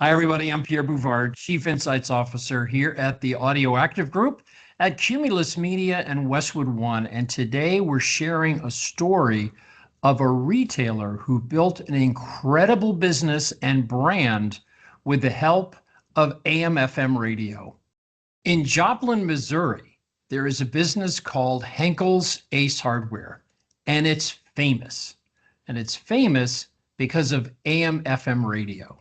Hi, everybody. I'm Pierre Bouvard, Chief Insights Officer here at the Audio Active Group at Cumulus Media and Westwood One. And today we're sharing a story of a retailer who built an incredible business and brand with the help of AM/FM radio. In Joplin, Missouri, there is a business called Henkle's Ace Hardware, and it's famous. And it's famous because of AM/FM radio.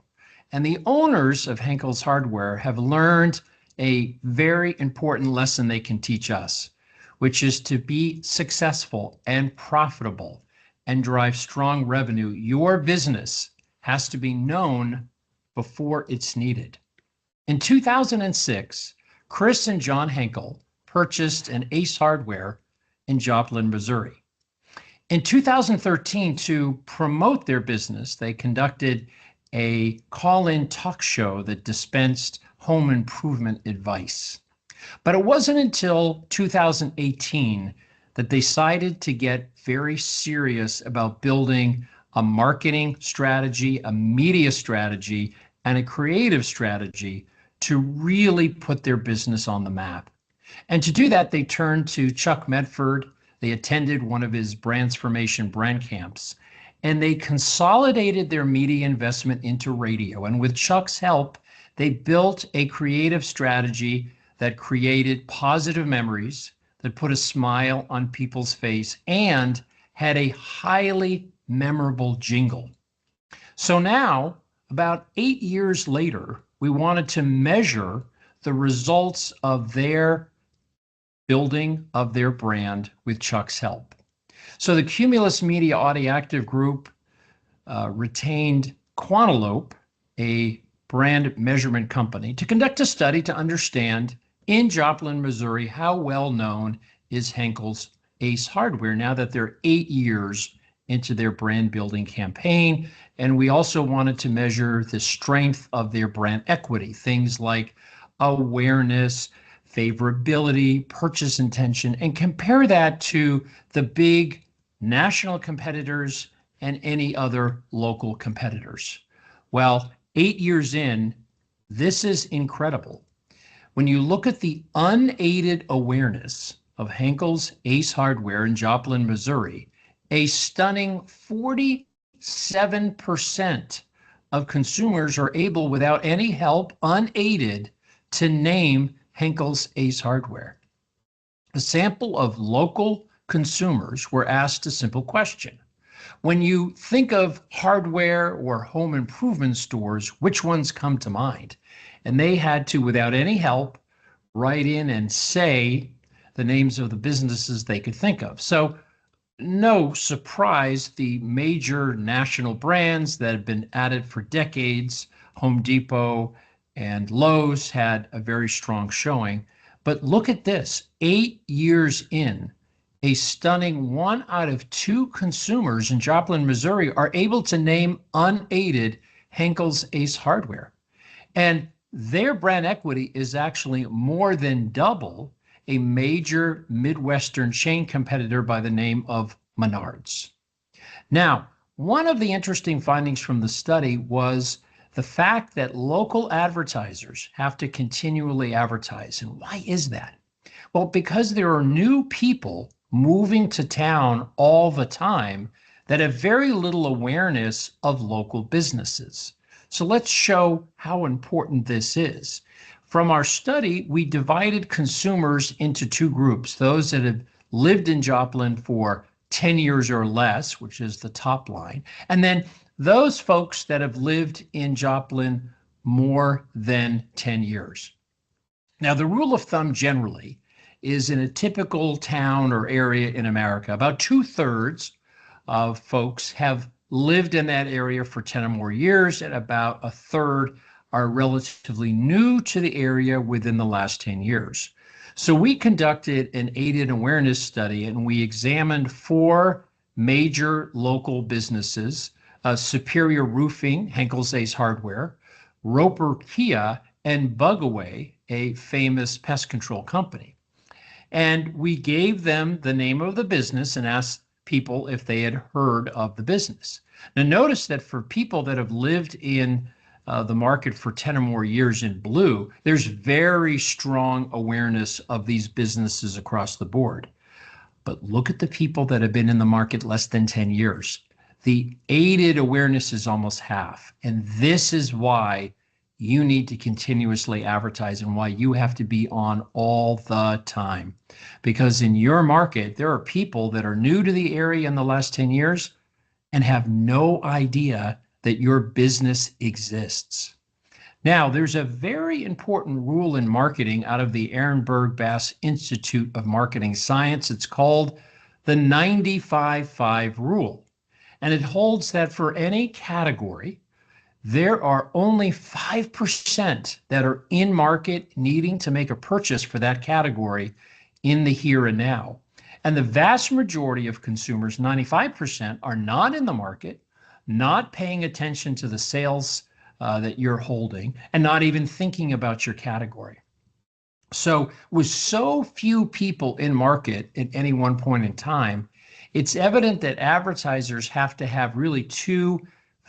And the owners of Henkle's Hardware have learned a very important lesson they can teach us, which is to be successful and profitable and drive strong revenue. Your business has to be known before it's needed. In 2006, Chris and John Henkle purchased an Ace Hardware in Joplin, Missouri. In 2013, to promote their business, they conducted a call-in talk show that dispensed home improvement advice. But it wasn't until 2018 that they decided to get very serious about building a marketing strategy, a media strategy, and a creative strategy to really put their business on the map. And to do that, they turned to Chuck Medford. They attended one of his Transformation brand camps, and they consolidated their media investment into radio. And with Chuck's help, they built a creative strategy that created positive memories, that put a smile on people's face, and had a highly memorable jingle. So now, about 8 years later, we wanted to measure the results of their building of their brand with Chuck's help. So the Cumulus Media Audio Active Group retained Quantilope, a brand measurement company, to conduct a study to understand in Joplin, Missouri, how well known is Henkle's Ace Hardware now that they're 8 years into their brand building campaign. And we also wanted to measure the strength of their brand equity, things like awareness, favorability, purchase intention, and compare that to the big national competitors and any other local competitors. Well, 8 years in, this is incredible. When you look at the unaided awareness of Henkle's Ace Hardware in Joplin, Missouri, a stunning 47% of consumers are able, without any help, unaided, to name Henkle's Ace Hardware. A sample of local consumers were asked a simple question. When you think of hardware or home improvement stores, which ones come to mind? And they had to, without any help, write in and say the names of the businesses they could think of. So no surprise, the major national brands that have been at it for decades, Home Depot and Lowe's, had a very strong showing. But look at this, 8 years in, a stunning 1 out of 2 consumers in Joplin, Missouri are able to name unaided Henkle's Ace Hardware. And their brand equity is actually more than double a major Midwestern chain competitor by the name of Menards. Now, one of the interesting findings from the study was the fact that local advertisers have to continually advertise. And why is that? Well, because there are new people moving to town all the time that have very little awareness of local businesses. So let's show how important this is. From our study, we divided consumers into 2 groups, those that have lived in Joplin for 10 years or less, which is the top line, and then those folks that have lived in Joplin more than 10 years. Now, the rule of thumb generally is, in a typical town or area in America, about 2/3 of folks have lived in that area for 10 or more years, and about 1/3 are relatively new to the area within the last 10 years. So we conducted an aided awareness study, and we examined 4 major local businesses: Superior Roofing, Henkle's Ace Hardware, Roper Kia, and Bugaway, a famous pest control company. And we gave them the name of the business and asked people if they had heard of the business. Now, notice that for people that have lived in the market for 10 or more years in blue, there's very strong awareness of these businesses across the board. But look at the people that have been in the market less than 10 years. The aided awareness is almost half. And this is why you need to continuously advertise and why you have to be on all the time. Because in your market, there are people that are new to the area in the last 10 years and have no idea that your business exists. Now, there's a very important rule in marketing out of the Ehrenberg Bass Institute of Marketing Science. It's called the 95-5 rule. And it holds that for any category, there are only 5% that are in market needing to make a purchase for that category in the here and now. And the vast majority of consumers, 95%, are not in the market, not paying attention to the sales that you're holding, and not even thinking about your category. So with so few people in market at any one point in time, it's evident that advertisers have to have really two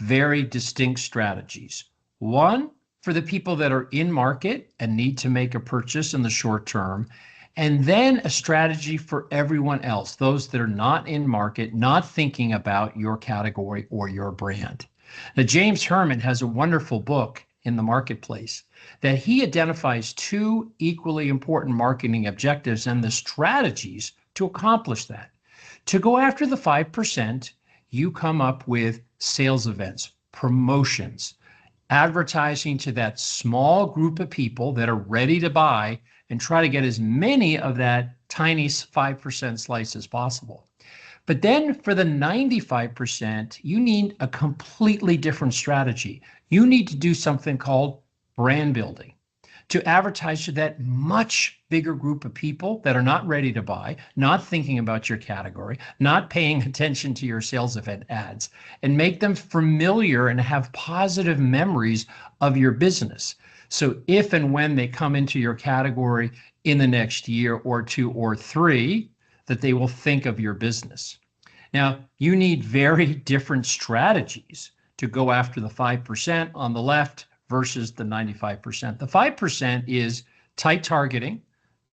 very distinct strategies. One, for the people that are in market and need to make a purchase in the short term, and then a strategy for everyone else, those that are not in market, not thinking about your category or your brand. Now, James Herman has a wonderful book in the marketplace that he identifies two equally important marketing objectives and the strategies to accomplish that. To go after the 5%, you come up with sales events, promotions, advertising to that small group of people that are ready to buy and try to get as many of that tiny 5% slice as possible. But then for the 95%, you need a completely different strategy. You need to do something called brand building to advertise to that much bigger group of people that are not ready to buy, not thinking about your category, not paying attention to your sales event ads, and make them familiar and have positive memories of your business. So if and when they come into your category in the next year or two or three, that they will think of your business. Now, you need very different strategies to go after the 5% on the left versus the 95%. The 5% is tight targeting.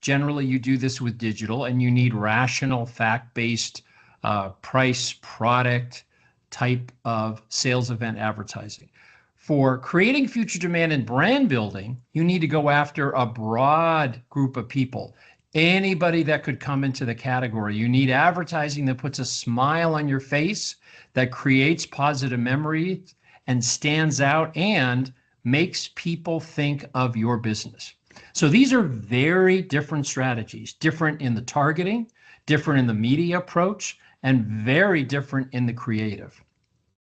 Generally, you do this with digital, and you need rational, fact-based price, product type of sales event advertising. For creating future demand and brand building, you need to go after a broad group of people. Anybody that could come into the category. You need advertising that puts a smile on your face, that creates positive memories and stands out and makes people think of your business. So these are very different strategies, different in the targeting, different in the media approach, and very different in the creative.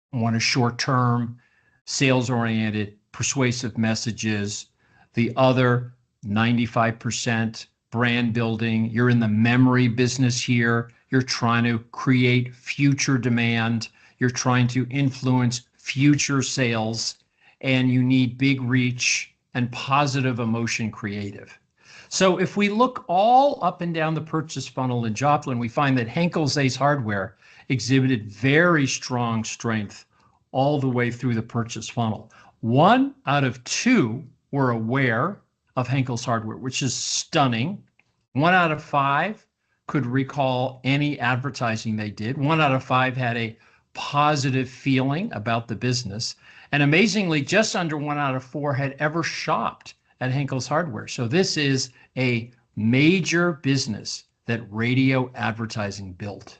One is short-term, sales-oriented, persuasive messages. The other, 95%, brand building. You're in the memory business here. You're trying to create future demand. You're trying to influence future sales, and you need big reach and positive emotion creative. So if we look all up and down the purchase funnel in Joplin, we find that Henkle's Ace Hardware exhibited very strong strength all the way through the purchase funnel. 1 out of 2 were aware of Henkle's Hardware, which is stunning. 1 out of 5 could recall any advertising they did. 1 out of 5 had a positive feeling about the business. And amazingly, just under 1 out of 4 had ever shopped at Henkle's Hardware. So this is a major business that radio advertising built.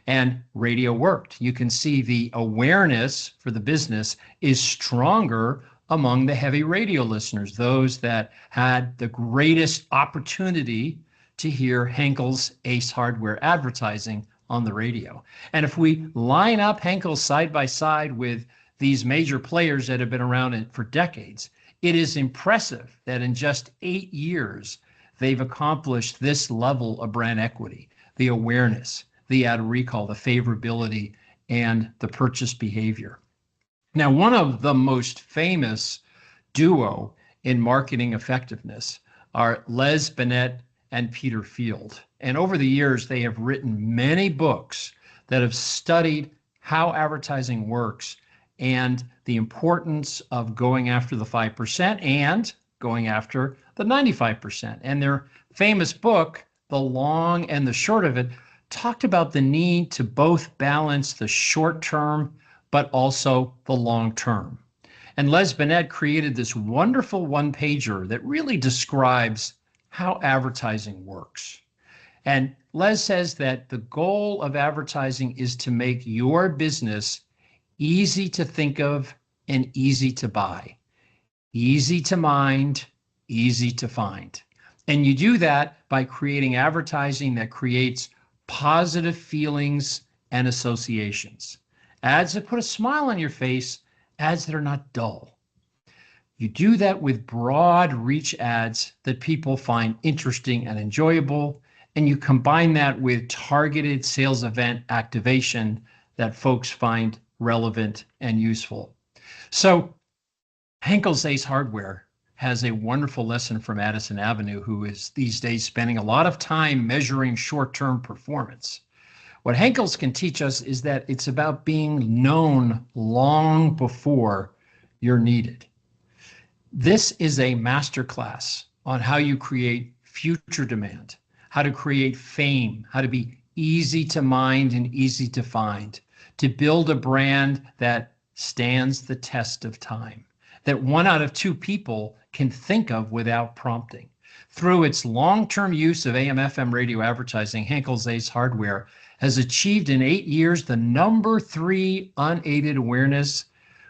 And radio worked. You can see the awareness for the business is stronger among the heavy radio listeners, those that had the greatest opportunity to hear Henkle's Ace Hardware advertising on the radio. And if we line up Henkle side by side with these major players that have been around for decades, it is impressive that in just 8 years, they've accomplished this level of brand equity, the awareness, the ad recall, the favorability, and the purchase behavior. Now, one of the most famous duo in marketing effectiveness are Les Binet and Peter Field. And over the years, they have written many books that have studied how advertising works and the importance of going after the 5% and going after the 95%. And their famous book, The Long and the Short of It, talked about the need to both balance the short term, but also the long term. And Les Binet created this wonderful one-pager that really describes how advertising works. And Les says that the goal of advertising is to make your business easy to think of and easy to buy, easy to mind, easy to find. And you do that by creating advertising that creates positive feelings and associations. Ads that put a smile on your face, ads that are not dull. You do that with broad reach ads that people find interesting and enjoyable, and you combine that with targeted sales event activation that folks find relevant and useful. So Henkle's Ace Hardware has a wonderful lesson from Addison Avenue, who is these days spending a lot of time measuring short-term performance. What Henkle's can teach us is that it's about being known long before you're needed. This is a masterclass on how you create future demand, how to create fame, how to be easy to mind and easy to find, to build a brand that stands the test of time, that 1 out of 2 people can think of without prompting. Through its long-term use of AM/FM radio advertising, Henkle's Ace Hardware has achieved in 8 years the #3 unaided awareness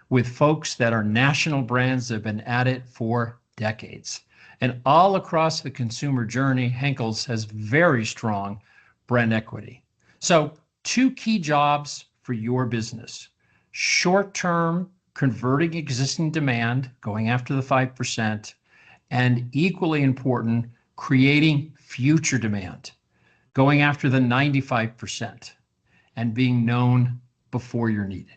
with folks that are national brands that have been at it for decades. And all across the consumer journey, Henkle's has very strong brand equity. So 2 key jobs for your business: short-term, converting existing demand, going after the 5%, and equally important, creating future demand, going after the 95%, and being known before you're needed.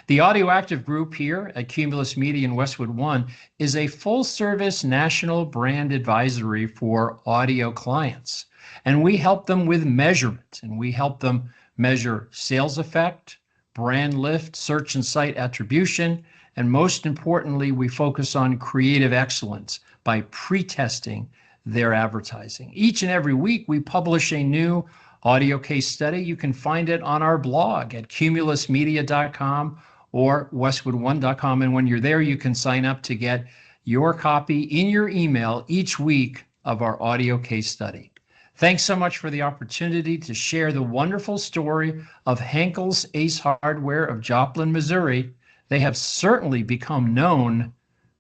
The Audio Active Group here at Cumulus Media in Westwood One is a full-service national brand advisory for audio clients. And we help them with measurement, and we help them measure sales effect, brand lift, search and site attribution, and most importantly, we focus on creative excellence by pre-testing their advertising. Each and every week, we publish a new audio case study. You can find it on our blog at cumulusmedia.com or westwood1.com. And when you're there, you can sign up to get your copy in your email each week of our audio case study. Thanks so much for the opportunity to share the wonderful story of Henkle's Ace Hardware of Joplin, Missouri. They have certainly become known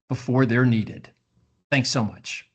before they're needed. Thanks so much.